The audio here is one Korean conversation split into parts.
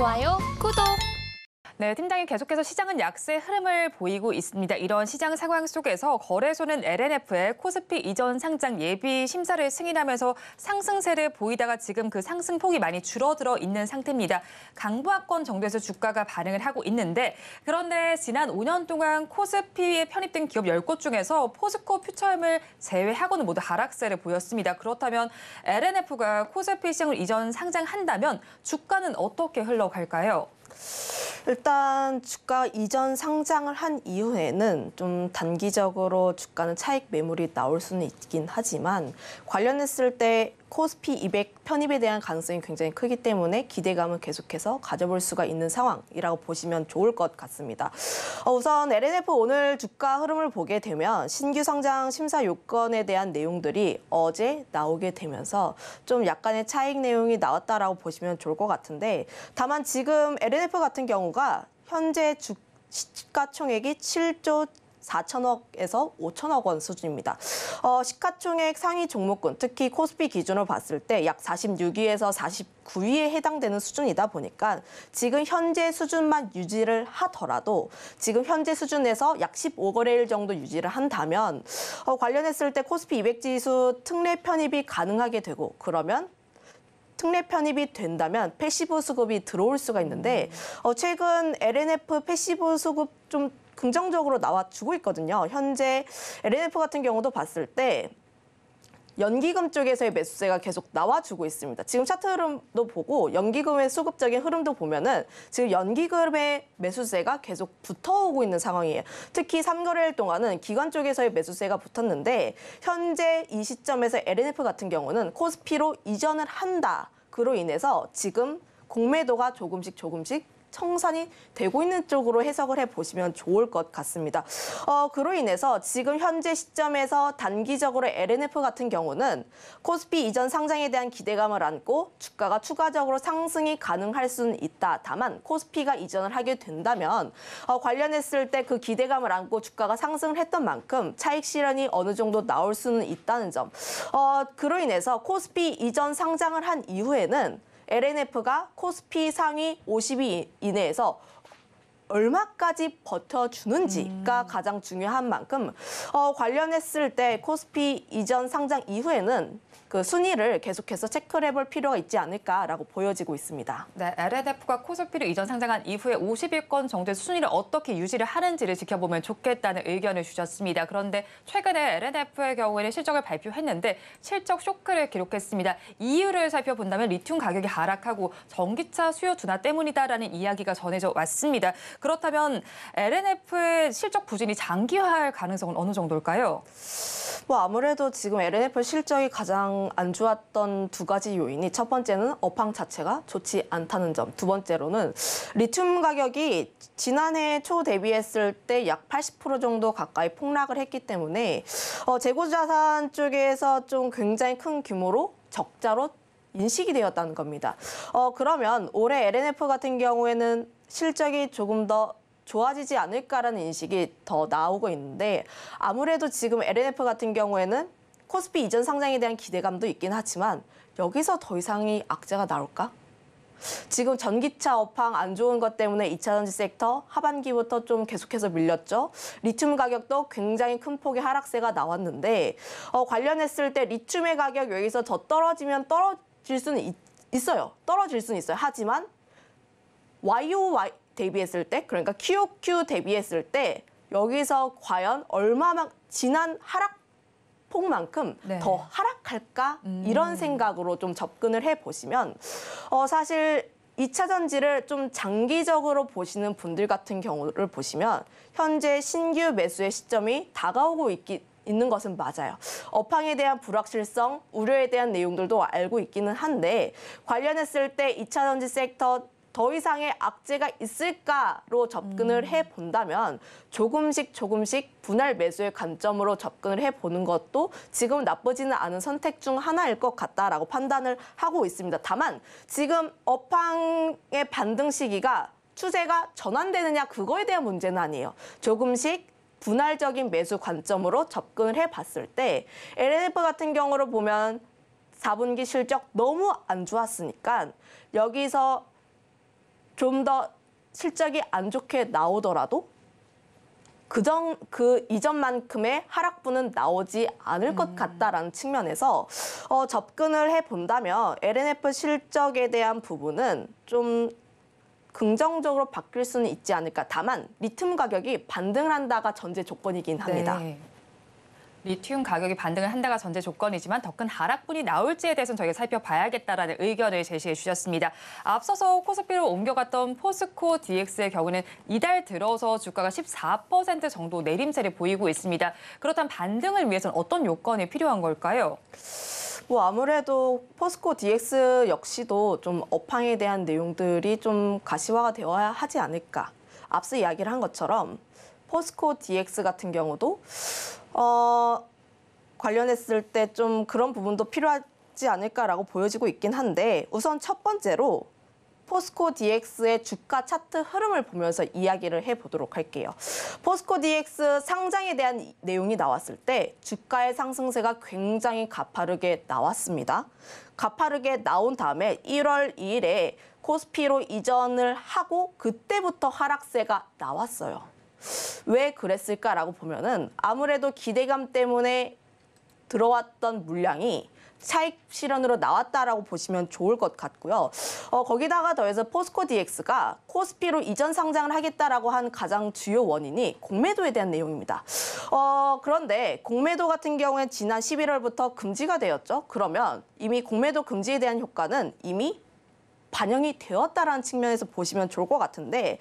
좋아요, 구독! 네, 팀장님 계속해서 시장은 약세 흐름을 보이고 있습니다. 이런 시장 상황 속에서 거래소는 LNF의 코스피 이전 상장 예비 심사를 승인하면서 상승세를 보이다가 지금 그 상승폭이 많이 줄어들어 있는 상태입니다. 강보합권 정도에서 주가가 반응을 하고 있는데 그런데 지난 5년 동안 코스피에 편입된 기업 10곳 중에서 포스코 퓨처엠을 제외하고는 모두 하락세를 보였습니다. 그렇다면 LNF가 코스피 시장을 이전 상장한다면 주가는 어떻게 흘러갈까요? 일단 주가 이전 상장을 한 이후에는 좀 단기적으로 주가는 차익 매물이 나올 수는 있긴 하지만 관련했을 때 코스피 200 편입에 대한 가능성이 굉장히 크기 때문에 기대감을 계속해서 가져볼 수가 있는 상황이라고 보시면 좋을 것 같습니다. 우선 LNF 오늘 주가 흐름을 보게 되면 신규 상장 심사 요건에 대한 내용들이 어제 나오게 되면서 좀 약간의 차익 내용이 나왔다라고 보시면 좋을 것 같은데 다만 지금 LNF 같은 경우가 현재 시가총액이 7조 4천억에서 5천억 원 수준입니다. 시가총액 상위 종목군, 특히 코스피 기준으로 봤을 때 약 46위에서 49위에 해당되는 수준이다 보니까 지금 현재 수준만 유지를 하더라도 지금 현재 수준에서 약 15거래일 정도 유지를 한다면 관련했을 때 코스피 200 지수 특례 편입이 가능하게 되고 그러면 특례 편입이 된다면 패시브 수급이 들어올 수가 있는데 최근 LNF 패시브 수급 좀 긍정적으로 나와주고 있거든요. 현재 LNF 같은 경우도 봤을 때 연기금 쪽에서의 매수세가 계속 나와주고 있습니다. 지금 차트 흐름도 보고 연기금의 수급적인 흐름도 보면은 지금 연기금의 매수세가 계속 붙어오고 있는 상황이에요. 특히 3거래일 동안은 기관 쪽에서의 매수세가 붙었는데 현재 이 시점에서 LNF 같은 경우는 코스피로 이전을 한다. 그로 인해서 지금 공매도가 조금씩 청산이 되고 있는 쪽으로 해석을 해보시면 좋을 것 같습니다. 그로 인해서 지금 현재 시점에서 단기적으로 LNF 같은 경우는 코스피 이전 상장에 대한 기대감을 안고 주가가 추가적으로 상승이 가능할 수는 있다. 다만 코스피가 이전을 하게 된다면 관련했을 때 그 기대감을 안고 주가가 상승을 했던 만큼 차익 실현이 어느 정도 나올 수는 있다는 점. 그로 인해서 코스피 이전 상장을 한 이후에는 LNF가 코스피 상위 50위 이내에서 얼마까지 버텨주는지가 가장 중요한 만큼 관련했을 때 코스피 이전 상장 이후에는 그 순위를 계속해서 체크를 해볼 필요가 있지 않을까라고 보여지고 있습니다. 네, LNF가 코스피를 이전 상장한 이후에 50위권 정도의 순위를 어떻게 유지를 하는지를 지켜보면 좋겠다는 의견을 주셨습니다. 그런데 최근에 LNF의 경우에는 실적을 발표했는데 실적 쇼크를 기록했습니다. 이유를 살펴본다면 리튬 가격이 하락하고 전기차 수요 둔화 때문이다라는 이야기가 전해져 왔습니다. 그렇다면 LNF의 실적 부진이 장기화할 가능성은 어느 정도일까요? 아무래도 지금 LNF 실적이 가장 안 좋았던 두 가지 요인이 첫 번째는 업황 자체가 좋지 않다는 점, 두 번째로는 리튬 가격이 지난해 초 대비했을 때 약 80% 정도 가까이 폭락을 했기 때문에 재고자산 쪽에서 좀 굉장히 큰 규모로 적자로 인식이 되었다는 겁니다. 그러면 올해 LNF 같은 경우에는 실적이 조금 더 좋아지지 않을까라는 인식이 더 나오고 있는데 아무래도 지금 LNF 같은 경우에는 코스피 이전 상장에 대한 기대감도 있긴 하지만 여기서 더 이상의 악재가 나올까? 지금 전기차 업황 안 좋은 것 때문에 2차 전지 섹터 하반기부터 좀 계속해서 밀렸죠. 리튬 가격도 굉장히 큰 폭의 하락세가 나왔는데 관련했을 때 리튬의 가격 여기서 더 떨어지면 떨어질 수는 있어요. 떨어질 수는 있어요. 하지만 YOY 대비했을 때, 그러니까 QOQ 대비했을 때 여기서 과연 얼마만 지난 하락폭만큼 네. 더 하락할까? 이런 생각으로 좀 접근을 해보시면 사실 2차 전지를 좀 장기적으로 보시는 분들 같은 경우를 보시면 현재 신규 매수의 시점이 다가오고 있는 것은 맞아요. 업황에 대한 불확실성, 우려에 대한 내용들도 알고 있기는 한데 관련했을 때 2차 전지 섹터 더 이상의 악재가 있을까로 접근을 해본다면 조금씩 분할 매수의 관점으로 접근을 해보는 것도 지금 나쁘지는 않은 선택 중 하나일 것 같다라고 판단을 하고 있습니다. 다만 지금 업황의 반등 시기가 추세가 전환되느냐 그거에 대한 문제는 아니에요. 조금씩 분할적인 매수 관점으로 접근을 해봤을 때 LNF 같은 경우로 보면 4분기 실적 너무 안 좋았으니까 여기서 좀 더 실적이 안 좋게 나오더라도 그 이전만큼의 하락분은 나오지 않을 것 같다라는 측면에서 접근을 해본다면 LNF 실적에 대한 부분은 좀 긍정적으로 바뀔 수는 있지 않을까. 다만 리튬 가격이 반등을 한다가 전제 조건이긴 합니다. 네. 리튬 가격이 반등을 한다가 전제 조건이지만 더 큰 하락분이 나올지에 대해서는 저희가 살펴봐야겠다라는 의견을 제시해 주셨습니다. 앞서서 코스피로 옮겨갔던 포스코 DX의 경우는 이달 들어서 주가가 14% 정도 내림세를 보이고 있습니다. 그렇다면 반등을 위해서는 어떤 요건이 필요한 걸까요? 뭐 아무래도 포스코 DX 역시도 좀 업황에 대한 내용들이 좀 가시화가 되어야 하지 않을까. 앞서 이야기를 한 것처럼 포스코 DX 같은 경우도 관련했을 때 좀 그런 부분도 필요하지 않을까라고 보여지고 있긴 한데 우선 첫 번째로 포스코 DX의 주가 차트 흐름을 보면서 이야기를 해보도록 할게요. 포스코 DX 상장에 대한 내용이 나왔을 때 주가의 상승세가 굉장히 가파르게 나왔습니다. 가파르게 나온 다음에 1월 2일에 코스피로 이전을 하고 그때부터 하락세가 나왔어요. 왜 그랬을까라고 보면은 아무래도 기대감 때문에 들어왔던 물량이 차익 실현으로 나왔다라고 보시면 좋을 것 같고요. 거기다가 더해서 포스코 DX가 코스피로 이전 상장을 하겠다라고 한 가장 주요 원인이 공매도에 대한 내용입니다. 그런데 공매도 같은 경우에 지난 11월부터 금지가 되었죠. 그러면 이미 공매도 금지에 대한 효과는 이미 반영이 되었다라는 측면에서 보시면 좋을 것 같은데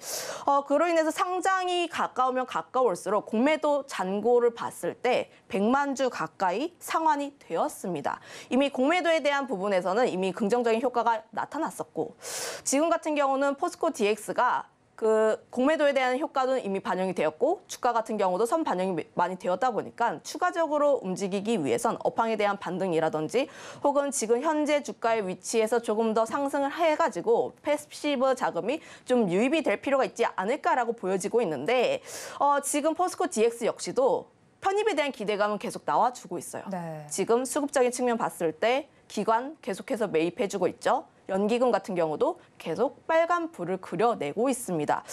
그로 인해서 상장이 가까우면 가까울수록 공매도 잔고를 봤을 때 100만 주 가까이 상환이 되었습니다. 이미 공매도에 대한 부분에서는 이미 긍정적인 효과가 나타났었고 지금 같은 경우는 포스코 DX가 그 공매도에 대한 효과는 이미 반영이 되었고 주가 같은 경우도 선 반영이 많이 되었다 보니까 추가적으로 움직이기 위해선 업황에 대한 반등이라든지 혹은 지금 현재 주가의 위치에서 조금 더 상승을 해가지고 패시브 자금이 좀 유입이 될 필요가 있지 않을까라고 보여지고 있는데 지금 포스코 DX 역시도 편입에 대한 기대감은 계속 나와주고 있어요. 네. 지금 수급적인 측면 봤을 때 기관 계속해서 매입해주고 있죠. 연기금 같은 경우도 계속 빨간 불을 그려내고 있습니다.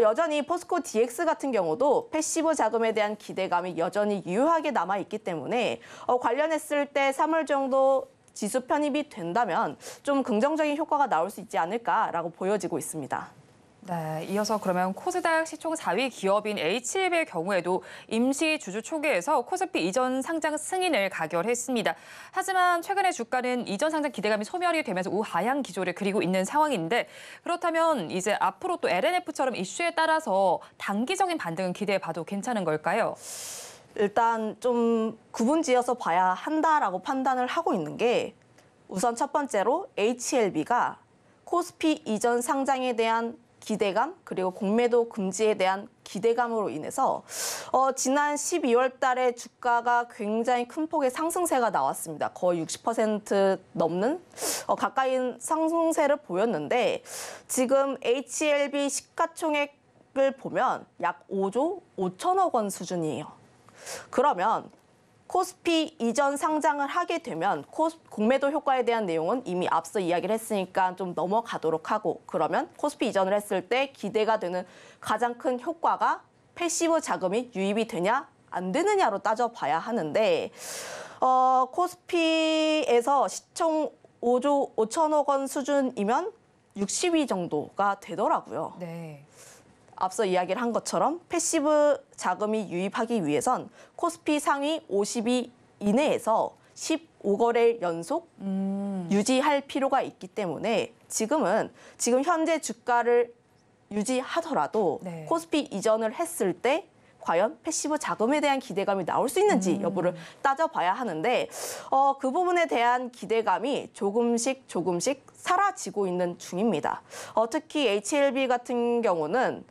여전히 포스코 DX 같은 경우도 패시브 자금에 대한 기대감이 여전히 유효하게 남아있기 때문에 관련했을 때 3월 정도 지수 편입이 된다면 좀 긍정적인 효과가 나올 수 있지 않을까라고 보여지고 있습니다. 네, 이어서 그러면 코스닥 시총 4위 기업인 HLB의 경우에도 임시 주주 초기에서 코스피 이전 상장 승인을 가결했습니다. 하지만 최근에 주가는 이전 상장 기대감이 소멸이 되면서 우하향 기조를 그리고 있는 상황인데 그렇다면 이제 앞으로 또 LNF처럼 이슈에 따라서 단기적인 반등은 기대해봐도 괜찮은 걸까요? 일단 좀 구분지어서 봐야 한다라고 판단을 하고 있는 게 우선 첫 번째로 HLB가 코스피 이전 상장에 대한 기대감 그리고 공매도 금지에 대한 기대감으로 인해서 지난 12월 달에 주가가 굉장히 큰 폭의 상승세가 나왔습니다. 거의 60% 넘는 가까이 상승세를 보였는데 지금 HLB 시가총액을 보면 약 5조 5천억 원 수준이에요. 그러면 코스피 이전 상장을 하게 되면 공매도 효과에 대한 내용은 이미 앞서 이야기를 했으니까 좀 넘어가도록 하고 그러면 코스피 이전을 했을 때 기대가 되는 가장 큰 효과가 패시브 자금이 유입이 되냐 안 되느냐로 따져봐야 하는데 코스피에서 시총 5조 5천억 원 수준이면 60위 정도가 되더라고요. 네. 앞서 이야기를 한 것처럼 패시브 자금이 유입하기 위해선 코스피 상위 50위 이내에서 15거래일 연속 유지할 필요가 있기 때문에 지금 현재 주가를 유지하더라도 네. 코스피 이전을 했을 때 과연 패시브 자금에 대한 기대감이 나올 수 있는지 여부를 따져봐야 하는데 그 부분에 대한 기대감이 조금씩 사라지고 있는 중입니다. 특히 HLB 같은 경우는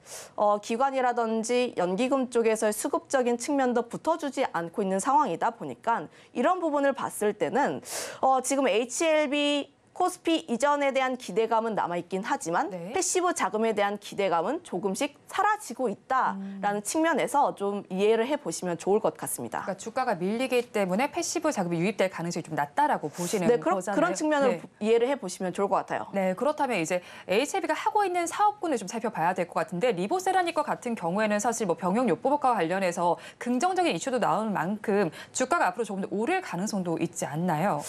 기관이라든지 연기금 쪽에서의 수급적인 측면도 붙어주지 않고 있는 상황이다 보니까 이런 부분을 봤을 때는 지금 HLB 코스피 이전에 대한 기대감은 남아있긴 하지만 네. 패시브 자금에 대한 기대감은 조금씩 사라지고 있다라는 측면에서 좀 이해를 해보시면 좋을 것 같습니다. 그러니까 주가가 밀리기 때문에 패시브 자금이 유입될 가능성이 좀 낮다라고 보시는 네, 거잖아요. 그런 측면을 네. 이해를 해보시면 좋을 것 같아요. 네, 그렇다면 이제 HLB가 하고 있는 사업군을 좀 살펴봐야 될 것 같은데 리보세라닉과 같은 경우에는 사실 뭐 병역요법과 관련해서 긍정적인 이슈도 나오는 만큼 주가가 앞으로 조금 더 오를 가능성도 있지 않나요?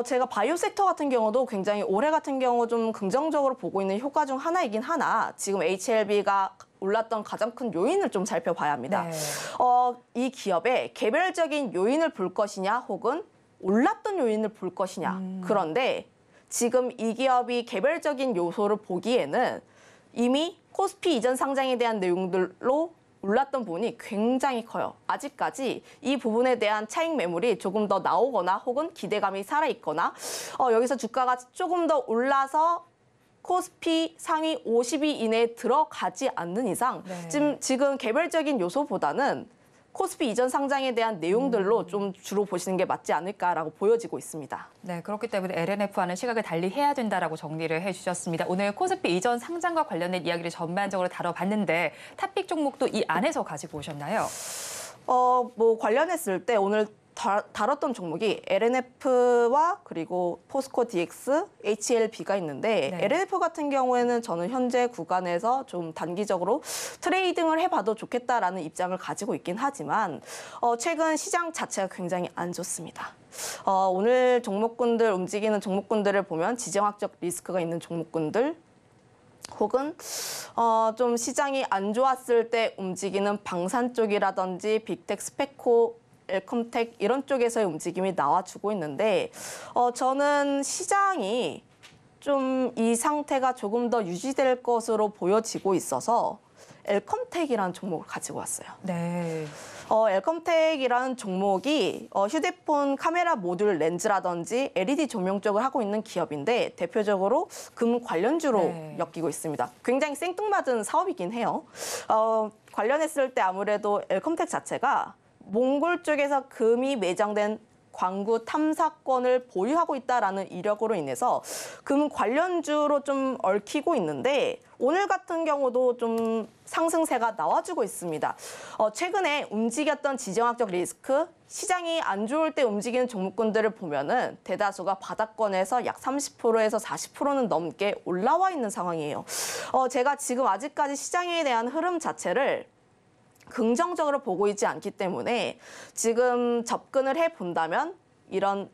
제가 바이오 섹터 같은 경우도 굉장히 올해 같은 경우 좀 긍정적으로 보고 있는 효과 중 하나이긴 하나 지금 HLB가 올랐던 가장 큰 요인을 좀 살펴봐야 합니다. 네. 이 기업의 개별적인 요인을 볼 것이냐 혹은 올랐던 요인을 볼 것이냐. 그런데 지금 이 기업이 개별적인 요소를 보기에는 이미 코스피 이전 상장에 대한 내용들로 올랐던 부분이 굉장히 커요. 아직까지 이 부분에 대한 차익 매물이 조금 더 나오거나 혹은 기대감이 살아있거나 여기서 주가가 조금 더 올라서 코스피 상위 50위 이내에 들어가지 않는 이상 네. 지금 개별적인 요소보다는 코스피 이전 상장에 대한 내용들로 좀 주로 보시는 게 맞지 않을까라고 보여지고 있습니다. 네, 그렇기 때문에 LNF와는 시각을 달리 해야 된다라고 정리를 해주셨습니다. 오늘 코스피 이전 상장과 관련된 이야기를 전반적으로 다뤄봤는데 탑픽 종목도 이 안에서 가지고 오셨나요? 뭐 관련했을 때 오늘 다뤘던 종목이 LNF와 그리고 포스코 DX, HLB가 있는데 네. LNF 같은 경우에는 저는 현재 구간에서 좀 단기적으로 트레이딩을 해봐도 좋겠다라는 입장을 가지고 있긴 하지만 최근 시장 자체가 굉장히 안 좋습니다. 오늘 종목군들 움직이는 종목군들을 보면 지정학적 리스크가 있는 종목군들 혹은 좀 시장이 안 좋았을 때 움직이는 방산 쪽이라든지 빅텍, 스페코, 엘컴텍 이런 쪽에서의 움직임이 나와주고 있는데 저는 시장이 좀 이 상태가 조금 더 유지될 것으로 보여지고 있어서 엘컴텍이라는 종목을 가지고 왔어요. 네. 엘컴텍이라는 종목이 휴대폰 카메라 모듈 렌즈라든지 LED 조명 쪽을 하고 있는 기업인데 대표적으로 금 관련주로 네. 엮이고 있습니다. 굉장히 생뚱맞은 사업이긴 해요. 관련했을 때 아무래도 엘컴텍 자체가 몽골 쪽에서 금이 매장된 광구 탐사권을 보유하고 있다라는 이력으로 인해서 금 관련주로 좀 얽히고 있는데 오늘 같은 경우도 좀 상승세가 나와주고 있습니다. 최근에 움직였던 지정학적 리스크, 시장이 안 좋을 때 움직이는 종목군들을 보면은 대다수가 바닥권에서 약 30%에서 40%는 넘게 올라와 있는 상황이에요. 제가 지금 아직까지 시장에 대한 흐름 자체를 긍정적으로 보고 있지 않기 때문에 지금 접근을 해본다면 이런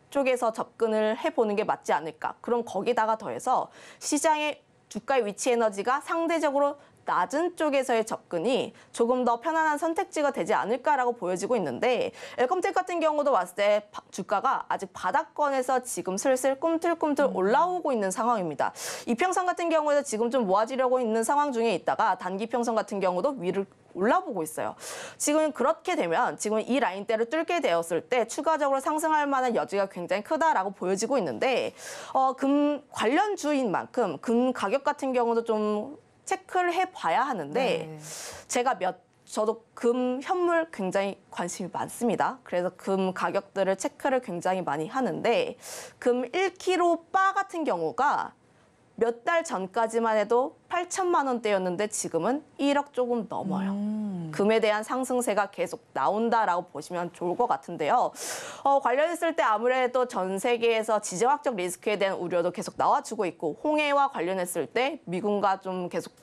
쪽에서 접근을 해보는 게 맞지 않을까. 그럼 거기다가 더해서 시장의 주가의 위치 에너지가 상대적으로 낮은 쪽에서의 접근이 조금 더 편안한 선택지가 되지 않을까라고 보여지고 있는데 엘컴텍 같은 경우도 봤을 때 주가가 아직 바닥권에서 지금 슬슬 꿈틀꿈틀 올라오고 있는 상황입니다. 이평선 같은 경우에도 지금 좀 모아지려고 있는 상황 중에 있다가 단기평선 같은 경우도 위를 올라보고 있어요. 지금 그렇게 되면 지금 이 라인대를 뚫게 되었을 때 추가적으로 상승할 만한 여지가 굉장히 크다라고 보여지고 있는데 금 관련주인 만큼 금 가격 같은 경우도 좀 체크를 해봐야 하는데 네. 제가 저도 금 현물 굉장히 관심이 많습니다. 그래서 금 가격들을 체크를 굉장히 많이 하는데 금 1kg 바 같은 경우가 몇 달 전까지만 해도 8천만 원대였는데 지금은 1억 조금 넘어요. 금에 대한 상승세가 계속 나온다라고 보시면 좋을 것 같은데요. 관련했을 때 아무래도 전 세계에서 지정학적 리스크에 대한 우려도 계속 나와주고 있고 홍해와 관련했을 때 미군과 좀 계속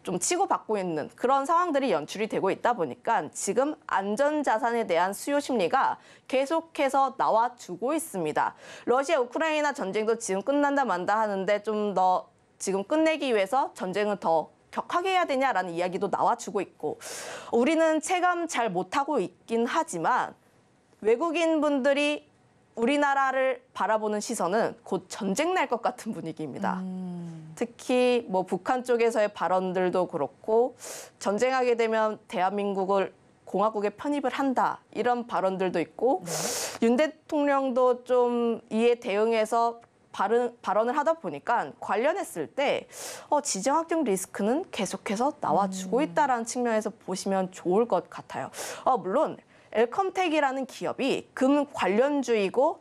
좀 치고받고 있는 그런 상황들이 연출이 되고 있다 보니까 지금 안전자산에 대한 수요 심리가 계속해서 나와주고 있습니다. 러시아 우크라이나 전쟁도 지금 끝난다 만다 하는데 좀 더 지금 끝내기 위해서 전쟁을 더 격하게 해야 되냐라는 이야기도 나와주고 있고 우리는 체감 잘 못하고 있긴 하지만 외국인 분들이 우리나라를 바라보는 시선은 곧 전쟁 날 것 같은 분위기입니다. 특히 뭐 북한 쪽에서의 발언들도 그렇고 전쟁하게 되면 대한민국을 공화국에 편입을 한다 이런 발언들도 있고 윤 대통령도 좀 이에 대응해서 발언을 하다 보니까 관련했을 때 지정학적 리스크는 계속해서 나와주고 있다는 측면에서 보시면 좋을 것 같아요. 물론 엘컴텍이라는 기업이 금 관련주이고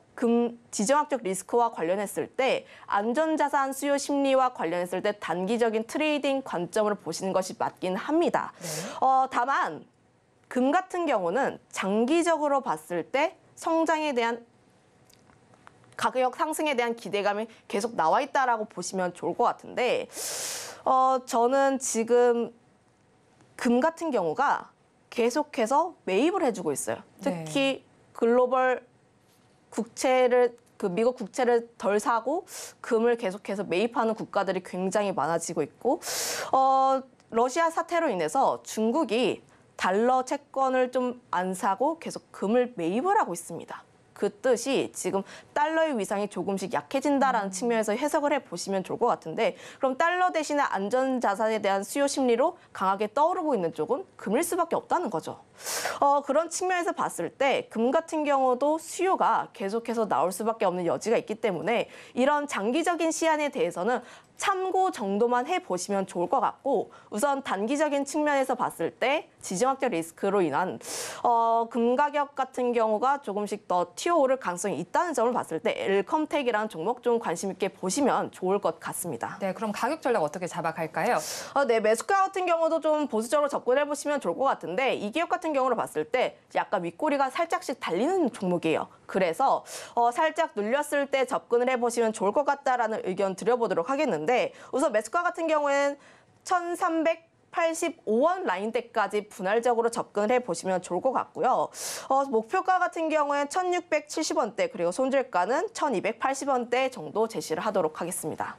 지정학적 리스크와 관련했을 때 안전자산 수요 심리와 관련했을 때 단기적인 트레이딩 관점으로 보시는 것이 맞긴 합니다. 다만 금 같은 경우는 장기적으로 봤을 때 성장에 대한 가격 상승에 대한 기대감이 계속 나와 있다라고 보시면 좋을 것 같은데 저는 지금 금 같은 경우가 계속해서 매입을 해주고 있어요. 특히 글로벌 국채를 미국 국채를 덜 사고 금을 계속해서 매입하는 국가들이 굉장히 많아지고 있고 러시아 사태로 인해서 중국이 달러 채권을 좀 안 사고 계속 금을 매입을 하고 있습니다. 그 뜻이 지금 달러의 위상이 조금씩 약해진다라는 측면에서 해석을 해보시면 좋을 것 같은데 그럼 달러 대신에 안전자산에 대한 수요 심리로 강하게 떠오르고 있는 쪽은 금일 수밖에 없다는 거죠. 그런 측면에서 봤을 때 금 같은 경우도 수요가 계속해서 나올 수밖에 없는 여지가 있기 때문에 이런 장기적인 시안에 대해서는 참고 정도만 해보시면 좋을 것 같고 우선 단기적인 측면에서 봤을 때 지정학적 리스크로 인한 금 가격 같은 경우가 조금씩 더 튀어오를 가능성이 있다는 점을 봤을 때 엘컴텍이라는 종목 좀 관심 있게 보시면 좋을 것 같습니다. 네, 그럼 가격 전략 어떻게 잡아갈까요? 네, 매수가 같은 경우도 좀 보수적으로 접근해 보시면 좋을 것 같은데 이 기업 같은 경우로 봤을 때 약간 윗꼬리가 살짝씩 달리는 종목이에요. 그래서 살짝 눌렸을 때 접근을 해보시면 좋을 것 같다라는 의견 드려보도록 하겠는데 우선 매수가 같은 경우에는 1,385원 라인대까지 분할적으로 접근을 해보시면 좋을 것 같고요. 목표가 같은 경우에는 1,670원대 그리고 손절가는 1,280원대 정도 제시를 하도록 하겠습니다.